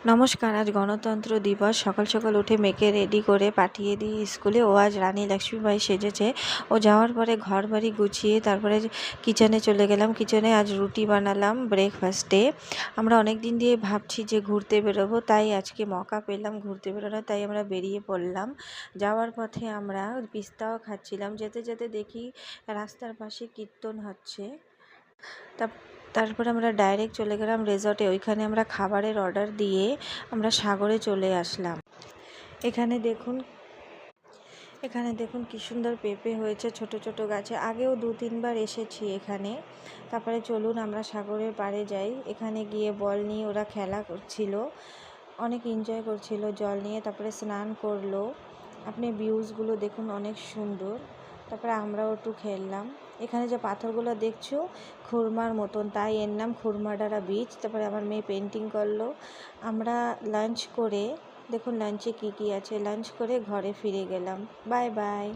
নমস্কার। আজ গণতন্ত্র দিবস। সকাল সকাল উঠে মেয়েকে রেডি করে পাঠিয়ে দিই স্কুলে। ও আজ রানী লক্ষ্মীবাঈ সেজেছে। ও যাওয়ার পরে ঘর বাড়ি গুছিয়ে তারপরে কিচেনে চলে গেলাম। কিচেনে আজ রুটি বানালাম ব্রেকফাস্টে। আমরা অনেক দিন দিয়ে ভাবছি যে ঘুরতে বেরোবো, তাই আজকে মকা পেলাম ঘুরতে বেরোনোর, তাই আমরা বেরিয়ে পড়লাম। যাওয়ার পথে আমরা পিস্তাও খাচ্ছিলাম। যেতে যেতে দেখি রাস্তার পাশে কীর্তন হচ্ছে। তারপরে আমরা ডাইরেক্ট চলে গেলাম রিসর্টে। ওইখানে আমরা খাবারের অর্ডার দিয়ে আমরা সাগরে চলে আসলাম। এখানে দেখুন কি সুন্দর পেঁপে হয়েছে ছোট ছোট গাছে। আগেও 2-3 বার এসেছি এখানে। তারপরে চলুন আমরা সাগরের পাড়ে যাই। এখানে গিয়ে বল নিয়ে ওরা খেলা করছিল, অনেক এনজয় করছিল জল নিয়ে। তারপরে স্নান করলো। আপনি ভিউজগুলো দেখুন, অনেক সুন্দর। তারপরে আমরাও একটু খেললাম। এখানে যে পাথরগুলো দেখছো খুরমার মতন, তাই এর নাম খুরমাডারা বিচ। তারপরে আমার মেয়ে পেন্টিং করলো। আমরা লাঞ্চ করে, দেখুন লাঞ্চে কি কি আছে, লাঞ্চ করে ঘরে ফিরে গেলাম। Bye bye.